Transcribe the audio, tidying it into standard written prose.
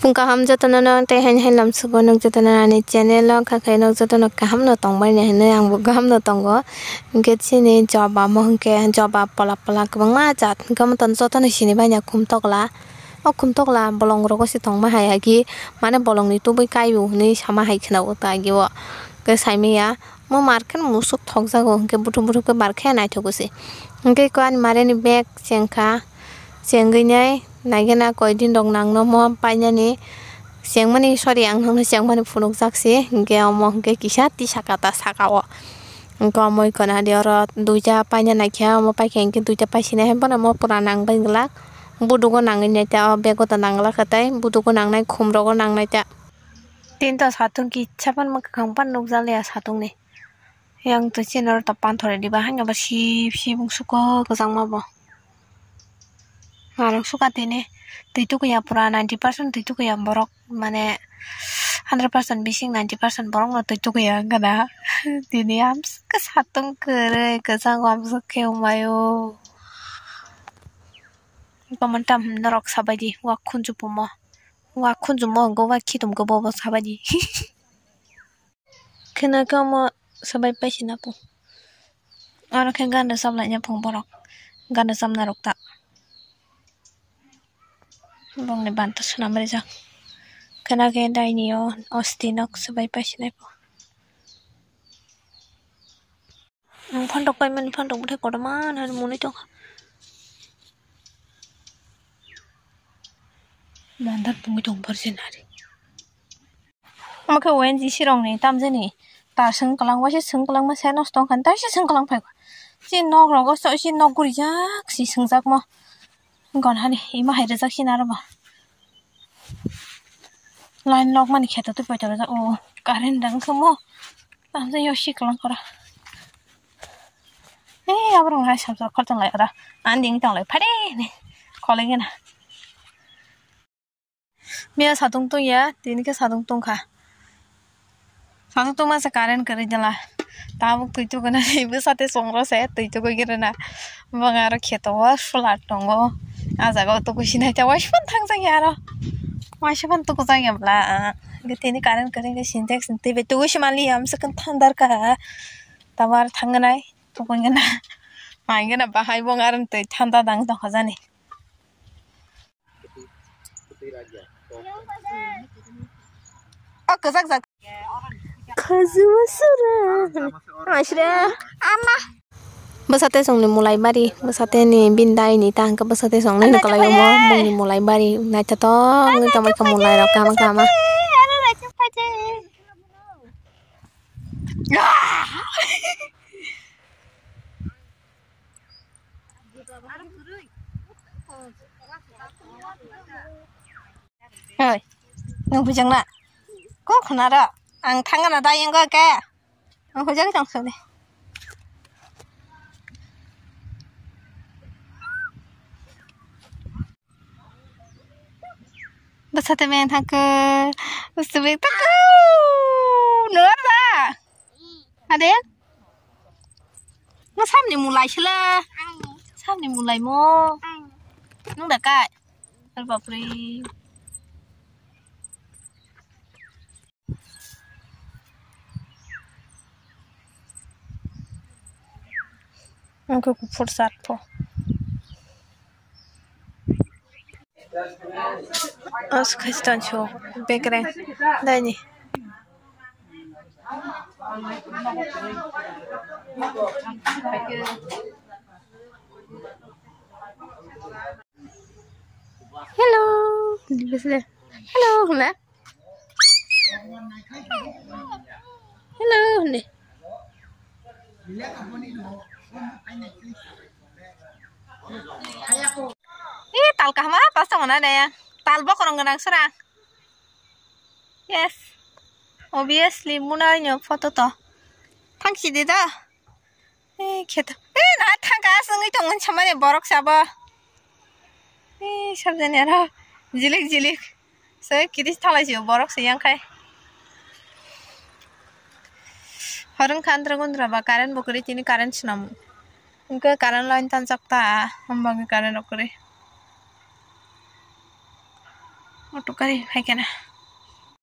Kaham jatono no te hen hen lam sugo nok jatono ni channel lo khakai nok jatono kaham no tongbai ne hene angbo kaham no tongo hingke chini joba mo hingke joba pola pola kwbangma jat hingke moton jatono sini baina khumtokla o khumtokla bolong rogo si tongma hai agi mane bolong ni tubui kaibu ni sama hai khna o ta agi o ke saimiya mo market musuk thokjago hingke butu butu ke barkhe naithogosi hingke ko ani mare ni bag chengkha chenginai naigena koidin dong nangno mo painani chengmani sorry ang hangno chengmani phunuk jaksi hingke amo hingke kisa tisa kata sakao hingke amo ikona dioro duita paina naikha amo paikha hingke duita paisina hembona mo pura nangbai glak budugo nangni naita o bego ta nangla khatai budugo nangnai khumrogo nangnai ta tinta satung ki chapan ma khangpan nukjalya satung ni yang to chinor ta panthore diba hanga ba sip sip suko gajangma bo arang suka tini tuitu ya pura 90% tuitu ya borok mane 100% bising 90% borok no tuitu ya gada tini ams ke satung kere gajang amsa kheu mayo pamantam norok sabadi wa khunju mo go wa khidum go bobo sabadi kena kamo sabai paisina pu aro khen ganda sablanya phung borok ganda samna rokta bongni banta sunam rejak kena ke daini o ostinok sabai paisina pu phondok paiman phondok buthe kodaman har muni tong mandar pungi tong parjenari amake wenji sirong ni tamjeni ta sengkalang wasi sengkalang ma sai nostong kan ta si sengkalang phai si nok rogo so si nok guri jak si sengjak mo gon hani ima hai rejak sinaro ba line lok mani kheto tu pai ta o current dang khomo tamje yoshi kalang kora abrong hai sabja khortang lai ara anding tang lai phare ne kolegen Mia satung tung ya, tini ke satung tung kah. Satung tung masa karen kere jala. Tamu tuitu kena ibu sate songro saya tuitu kau kira na. Bangaro kieto was fulat tongo. Aza kau tu kusina aja was pun thang sang yaro. Was pun tu kusang ya bla. Tini karen kere ke syntax nanti betu kusimali am sekan thandar kah. Tawar thanganai tu kau kena. Main kena bahai bongaran tu thanda dang tu khazani. Oh, kesak. Khazusura. Asra. Ama. Basate song ni mulai bari, basate ni bindai ni tang ke basate song ni kalau yang mau ni mulai bari, naik tato, ni kamai ke mulai rok kama. Hei, nung bujang na, kok kenara, ang tangan ada yang gak kayak, nung bujang langsung deh. Basate main thangke, usubik taku, nora, ada ya? Nggak sampai mulai sila, sampai mulai mo, nung dah kak, albapri. Aku kupur sarpo. As kastan show, bekren, dani. Hello, hello, na. Hello, ne. Tal kah mah pas mana ada ya? Tal bok orang genang serang. Yes, obviously muna nyo foto to. Tangsi deh dah. Kita. Nah tangka sengi tongan cuma ni borok siapa? Siapa ni ada? Jilik. Saya kiri thalai sih borok siang kai. Orang kantor gundra ba karen bukuri tini karen senam. Engkau karen lain tan sakta, hambang karen bukuri. Auto kari hai kana.